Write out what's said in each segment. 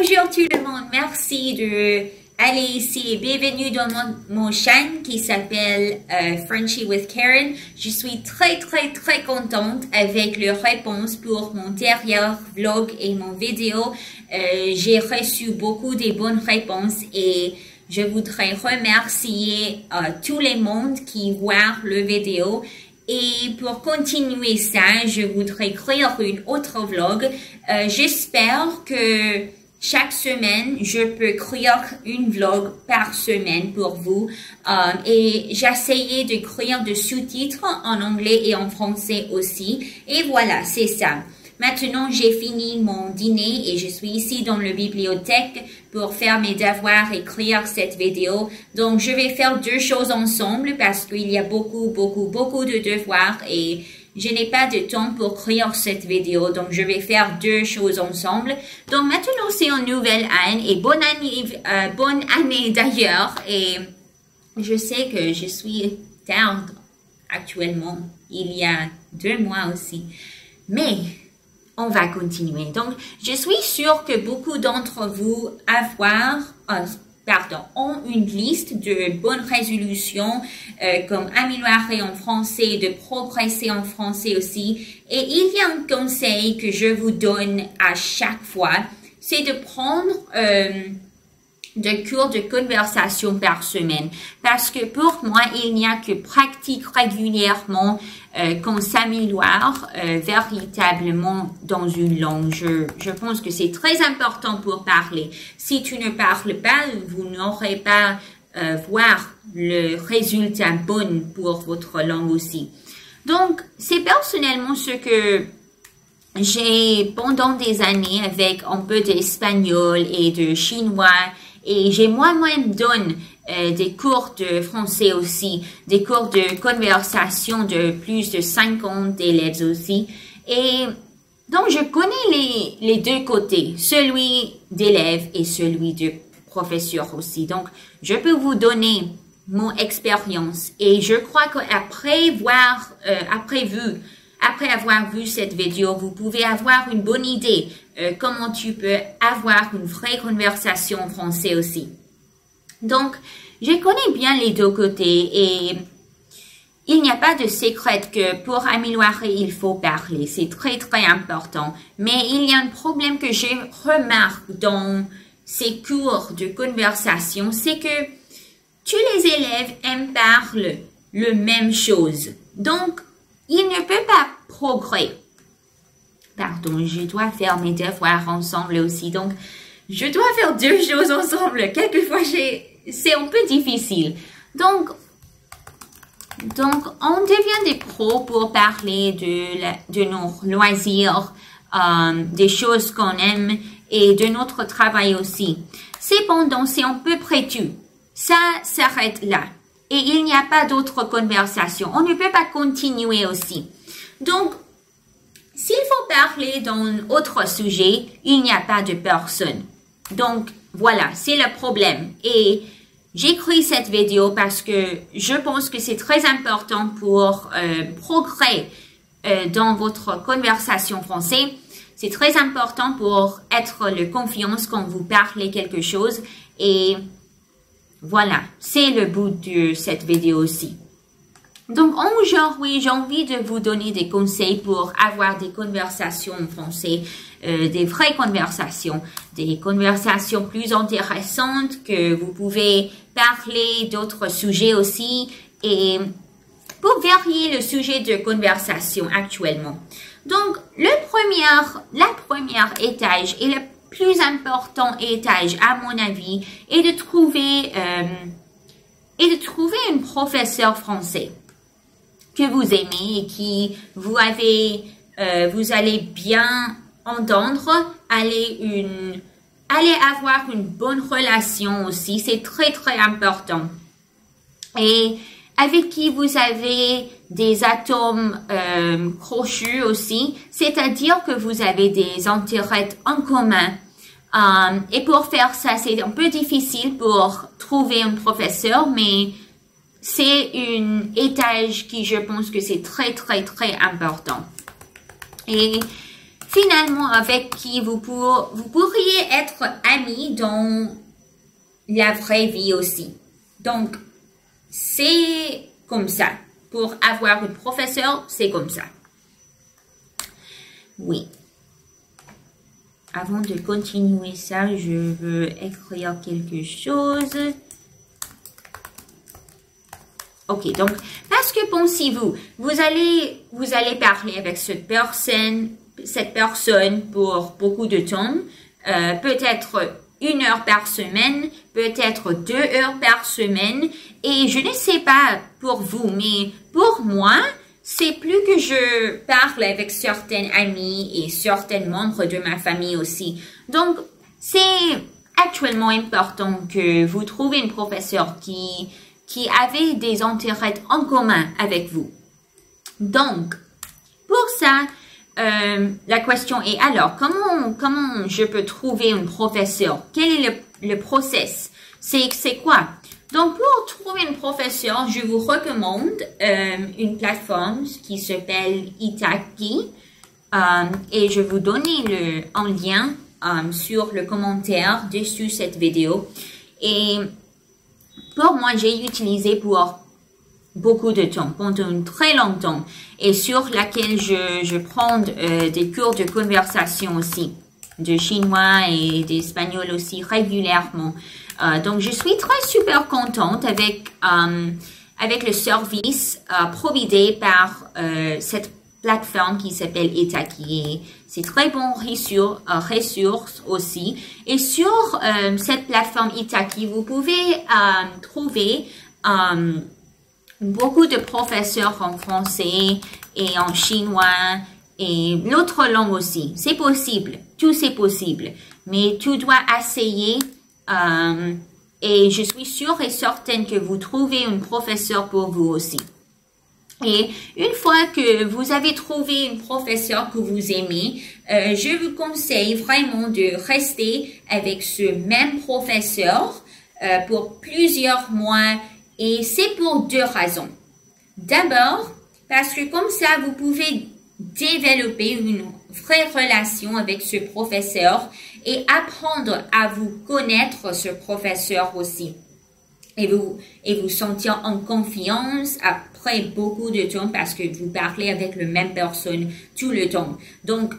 Bonjour tout le monde, merci de aller ici et bienvenue dans mon chaîne qui s'appelle Frenchie with Karen. Je suis très contente avec les réponses pour mon dernier vlog et mon vidéo. J'ai reçu beaucoup de bonnes réponses et je voudrais remercier tout le monde qui voit le vidéo. Et pour continuer ça, je voudrais créer une autre vlog. J'espère que chaque semaine, je peux créer une vlog par semaine pour vous. Et j'essayais de créer des sous-titres en anglais et en français aussi. Et voilà, c'est ça. Maintenant, j'ai fini mon dîner et je suis ici dans la bibliothèque pour faire mes devoirs et créer cette vidéo. Donc, je vais faire deux choses ensemble parce qu'il y a beaucoup de devoirs et je n'ai pas de temps pour créer cette vidéo. Donc, je vais faire deux choses ensemble. Donc, maintenant, c'est une nouvelle année et bonne année d'ailleurs. Et je sais que je suis tard actuellement. Il y a 2 mois aussi. Mais on va continuer. Donc, je suis sûre que beaucoup d'entre vous ont une liste de bonnes résolutions comme améliorer en français, de progresser en français aussi. Et il y a un conseil que je vous donne à chaque fois, c'est de prendre de cours de conversation par semaine. Parce que pour moi, il n'y a que pratique régulièrement qu'on s'améliore véritablement dans une langue. Je pense que c'est très important pour parler. Si tu ne parles pas, vous n'aurez pas voir le résultat bon pour votre langue aussi. Donc, c'est personnellement ce que j'ai pendant des années avec un peu d'espagnol et de chinois. Et j'ai moi-même donné des cours de français aussi, des cours de conversation de plus de 50 élèves aussi. Et donc, je connais les deux côtés, celui d'élève et celui de professeur aussi. Donc, je peux vous donner mon expérience. Et je crois qu'après avoir vu cette vidéo, vous pouvez avoir une bonne idée comment tu peux avoir une vraie conversation en français aussi. Donc, je connais bien les deux côtés et il n'y a pas de secret que pour améliorer, il faut parler. C'est très important. Mais il y a un problème que je remarque dans ces cours de conversation, c'est que tous les élèves aiment parler la même chose. Donc, ils ne peuvent pas progresser. Pardon, je dois faire mes devoirs ensemble aussi. Donc, je dois faire deux choses ensemble. Quelquefois, c'est un peu difficile. Donc, on devient des pros pour parler de nos loisirs, des choses qu'on aime et de notre travail aussi. Cependant, c'est un peu près tout. Ça s'arrête là. Et il n'y a pas d'autres conversations. On ne peut pas continuer aussi. Donc, s'il faut parler d'un autre sujet, il n'y a pas de personne. Donc, voilà, c'est le problème. Et j'écris cette vidéo parce que je pense que c'est très important pour progresser dans votre conversation française. C'est très important pour être le confiance quand vous parlez quelque chose. Et voilà, c'est le but de cette vidéo aussi. Donc, aujourd'hui, j'ai envie de vous donner des conseils pour avoir des conversations en français, des vraies conversations, des conversations plus intéressantes que vous pouvez parler d'autres sujets aussi et pour varier le sujet de conversation actuellement. Donc, la première étage et le plus important étage, à mon avis, est de trouver un professeur français que vous aimez et qui vous allez bien entendre, allez avoir une bonne relation aussi. C'est très important. Et avec qui vous avez des atomes crochus aussi, c'est-à-dire que vous avez des intérêts en commun. Et pour faire ça, c'est un peu difficile pour trouver un professeur, mais c'est un étage qui, je pense que c'est très important. Et finalement avec qui vous pourriez être amis dans la vraie vie aussi. Donc, c'est comme ça. Pour avoir un professeur, c'est comme ça. Oui. Avant de continuer ça, je veux écrire quelque chose. Ok, donc, parce que pensez-vous, vous allez parler avec cette personne pour beaucoup de temps, peut-être 1 heure par semaine, peut-être 2 heures par semaine, et je ne sais pas pour vous, mais pour moi, c'est plus que je parle avec certains amis et certains membres de ma famille aussi. Donc, c'est actuellement important que vous trouviez un professeur qui avait des intérêts en commun avec vous. Donc, pour ça, la question est alors, comment je peux trouver un professeur? Quel est le process? C'est quoi? Donc, pour trouver un professeur, je vous recommande une plateforme qui s'appelle Italki et je vais vous donner un lien sur le commentaire dessus cette vidéo. Et pour moi, j'ai utilisé pour beaucoup de temps, pendant très longtemps, et sur laquelle je prends des cours de conversation aussi, de chinois et d'espagnol aussi régulièrement. Donc, je suis super contente avec le service providé par cette plateforme qui s'appelle Italki. C'est très bon ressource aussi. Et sur cette plateforme Italki, vous pouvez trouver beaucoup de professeurs en français et en chinois et l'autre langue aussi. C'est possible. Tout c'est possible. Mais tu dois essayer et je suis sûre et certaine que vous trouvez un professeur pour vous aussi. Et une fois que vous avez trouvé un professeur que vous aimez, je vous conseille vraiment de rester avec ce même professeur pour plusieurs mois. Et c'est pour 2 raisons. D'abord, parce que comme ça, vous pouvez développer une vraie relation avec ce professeur et apprendre à vous connaître ce professeur aussi. Et vous sentir en confiance après beaucoup de temps parce que vous parlez avec la même personne tout le temps. Donc,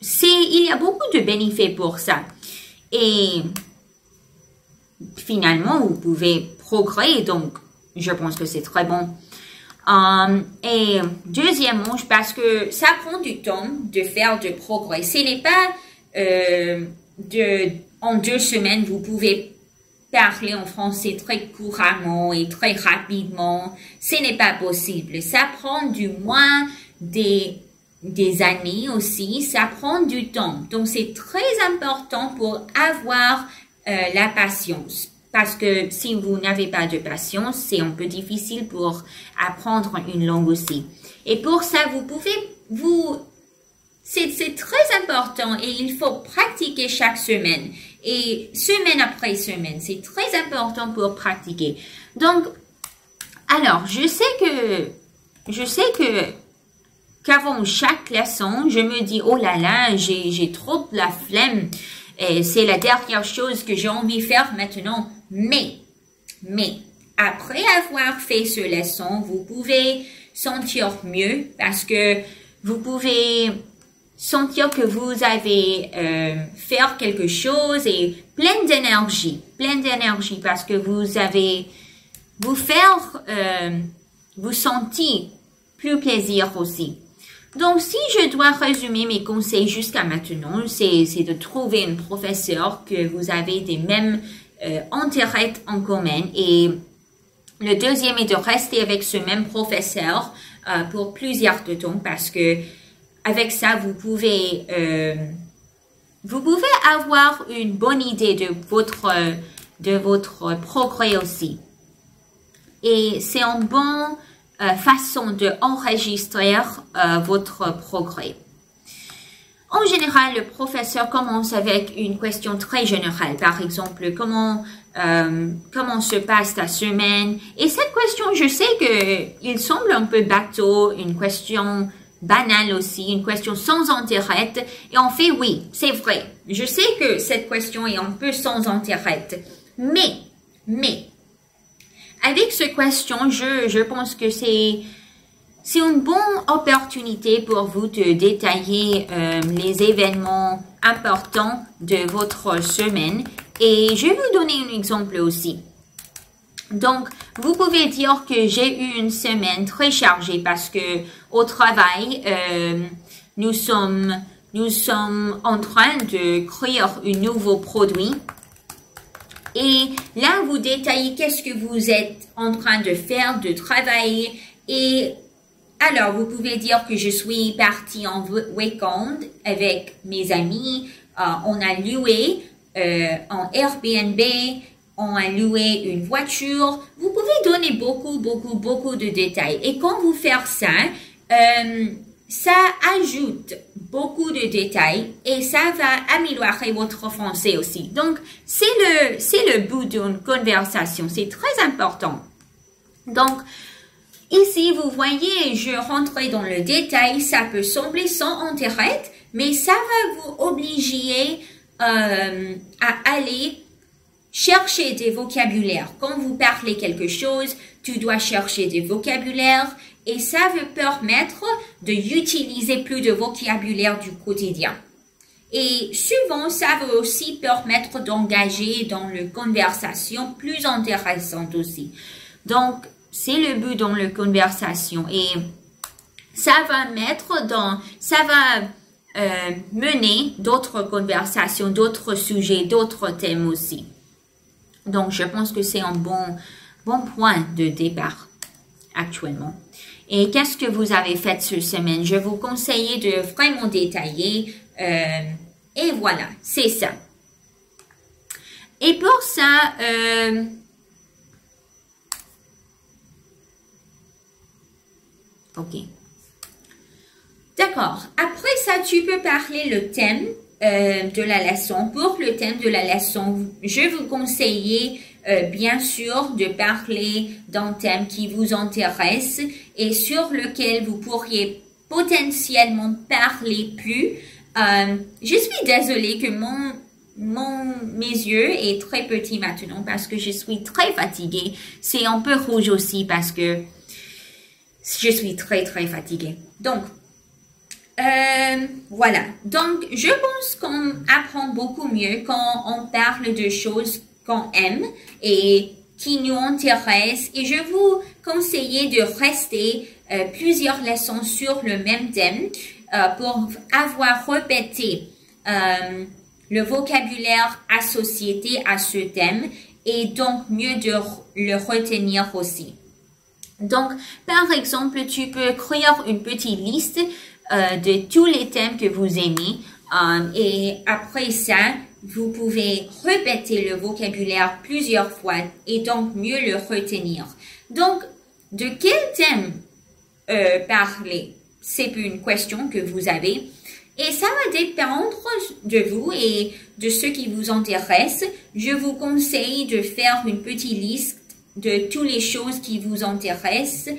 il y a beaucoup de bénéfices pour ça. Et finalement, vous pouvez progresser, donc je pense que c'est très bon. Et deuxièmement, parce que ça prend du temps de faire du progrès. Ce n'est pas en 2 semaines, vous pouvez parler en français très couramment et très rapidement. Ce n'est pas possible. Ça prend du moins des années aussi. Ça prend du temps. Donc, c'est très important pour avoir la patience. Parce que si vous n'avez pas de patience, c'est un peu difficile pour apprendre une langue aussi. Et pour ça, c'est très important et il faut pratiquer chaque semaine. Et semaine après semaine, c'est très important pour pratiquer. Donc, alors, je sais que qu'avant chaque leçon, je me dis, oh là là, j'ai trop de la flemme. C'est la dernière chose que j'ai envie de faire maintenant. Mais, après avoir fait ce leçon, vous pouvez sentir mieux parce que vous pouvez sentir que vous avez fait quelque chose et plein d'énergie parce que vous sentez plus plaisir aussi. Donc, si je dois résumer mes conseils jusqu'à maintenant, c'est de trouver un professeur que vous avez des mêmes intérêts en commun. Et le deuxième est de rester avec ce même professeur pour plusieurs temps parce que avec ça, vous pouvez avoir une bonne idée de votre progrès aussi. Et c'est une bonne façon d'enregistrer votre progrès. En général, le professeur commence avec une question très générale. Par exemple, comment se passe ta semaine? Et cette question, je sais qu'il semble un peu bateau, une question banale aussi, une question sans intérêt. Et en fait, oui, c'est vrai. Je sais que cette question est un peu sans intérêt. Mais, avec cette question, je pense que c'est une bonne opportunité pour vous de détailler les événements importants de votre semaine. Et je vais vous donner un exemple aussi. Donc, vous pouvez dire que j'ai eu une semaine très chargée parce que au travail, nous sommes en train de créer un nouveau produit. Et là, vous détaillez qu'est-ce que vous êtes en train de faire, de travailler. Et alors, vous pouvez dire que je suis partie en week-end avec mes amis. On a loué en Airbnb. On a loué une voiture. Vous pouvez donner beaucoup de détails. Et quand vous faites ça, ça ajoute beaucoup de détails et ça va améliorer votre français aussi. Donc, c'est le but d'une conversation. C'est très important. Donc, ici, vous voyez, je rentrais dans le détail. Ça peut sembler sans intérêt, mais ça va vous obliger à aller chercher des vocabulaires. Quand vous parlez quelque chose, tu dois chercher des vocabulaires et ça vous permettre d'utiliser plus de vocabulaire du quotidien. Et souvent, ça va aussi permettre d'engager dans une conversation plus intéressante aussi. Donc, c'est le but dans la conversation et ça va mener d'autres conversations, d'autres sujets, d'autres thèmes aussi. Donc, je pense que c'est un bon point de départ actuellement. Et qu'est-ce que vous avez fait cette semaine? Je vous conseille de vraiment détailler. Et voilà, c'est ça. Et pour ça, ok. D'accord. Après ça, tu peux parler le thème de la leçon. Pour le thème de la leçon, je vous conseille bien sûr de parler d'un thème qui vous intéresse et sur lequel vous pourriez potentiellement parler plus. Je suis désolée que mes yeux est très petits maintenant parce que je suis très fatiguée. C'est un peu rouge aussi parce que je suis très fatiguée. Donc, voilà. Donc, je pense qu'on apprend beaucoup mieux quand on parle de choses qu'on aime et qui nous intéressent. Et je vous conseille de rester plusieurs leçons sur le même thème pour avoir répété le vocabulaire associé à ce thème et donc mieux de le retenir aussi. Donc, par exemple, tu peux créer une petite liste de tous les thèmes que vous aimez et après ça, vous pouvez répéter le vocabulaire plusieurs fois et donc mieux le retenir. Donc, de quel thème parler? C'est une question que vous avez et ça va dépendre de vous et de ce qui vous intéresse. Je vous conseille de faire une petite liste de toutes les choses qui vous intéressent.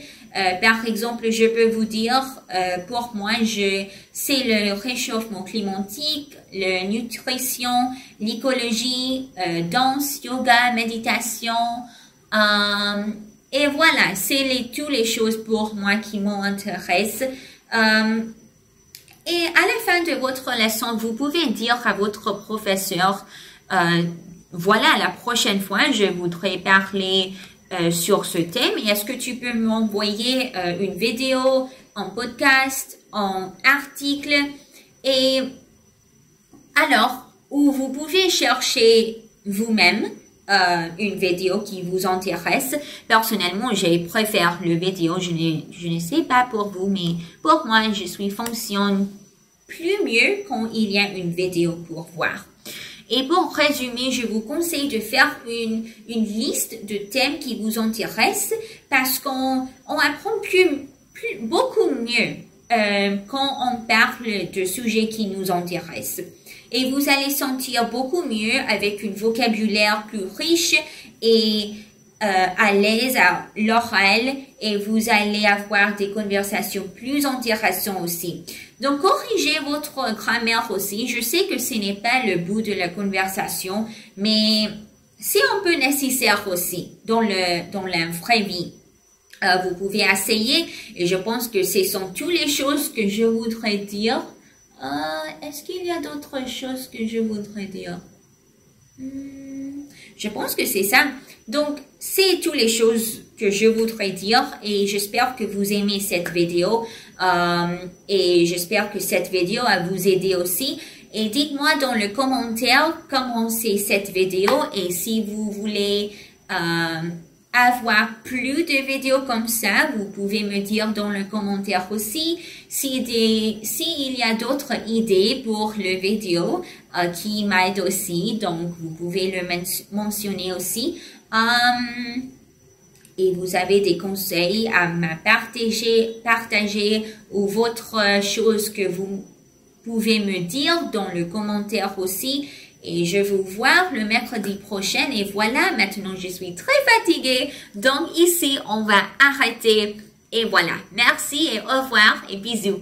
Par exemple, je peux vous dire, pour moi, c'est le réchauffement climatique, la nutrition, l'écologie, danse, yoga, méditation. Et voilà, c'est toutes les choses pour moi qui m'intéressent. Et à la fin de votre leçon, vous pouvez dire à votre professeur, voilà, la prochaine fois, je voudrais parler sur ce thème. Et est-ce que tu peux m'envoyer une vidéo, un podcast, un article? Et alors, où vous pouvez chercher vous-même une vidéo qui vous intéresse. Personnellement, je préfère le vidéo. Je ne sais pas pour vous, mais pour moi, fonctionne plus mieux quand il y a une vidéo pour voir. Et pour résumer, je vous conseille de faire une liste de thèmes qui vous intéressent parce qu'on apprend beaucoup mieux quand on parle de sujets qui nous intéressent. Et vous allez sentir beaucoup mieux avec un vocabulaire plus riche et à l'aise à l'oral et vous allez avoir des conversations plus intéressantes aussi. Donc, corrigez votre grammaire aussi. Je sais que ce n'est pas le bout de la conversation, mais c'est un peu nécessaire aussi dans la vraie vie. Vous pouvez essayer et je pense que ce sont toutes les choses que je voudrais dire. Est-ce qu'il y a d'autres choses que je voudrais dire? Je pense que c'est ça. Donc, c'est toutes les choses que je voudrais dire et j'espère que vous aimez cette vidéo et j'espère que cette vidéo a vous aidé aussi. Et dites-moi dans le commentaire comment c'est cette vidéo et si vous voulez avoir plus de vidéos comme ça, vous pouvez me dire dans le commentaire aussi s'il y a d'autres idées pour le vidéo qui m'aident aussi, donc vous pouvez le mentionner aussi. Et vous avez des conseils à me partager ou votre chose que vous pouvez me dire dans le commentaire aussi. Et je vous vois le mercredi prochain. Et voilà, maintenant je suis très fatiguée. Donc ici, on va arrêter. Et voilà. Merci et au revoir et bisous.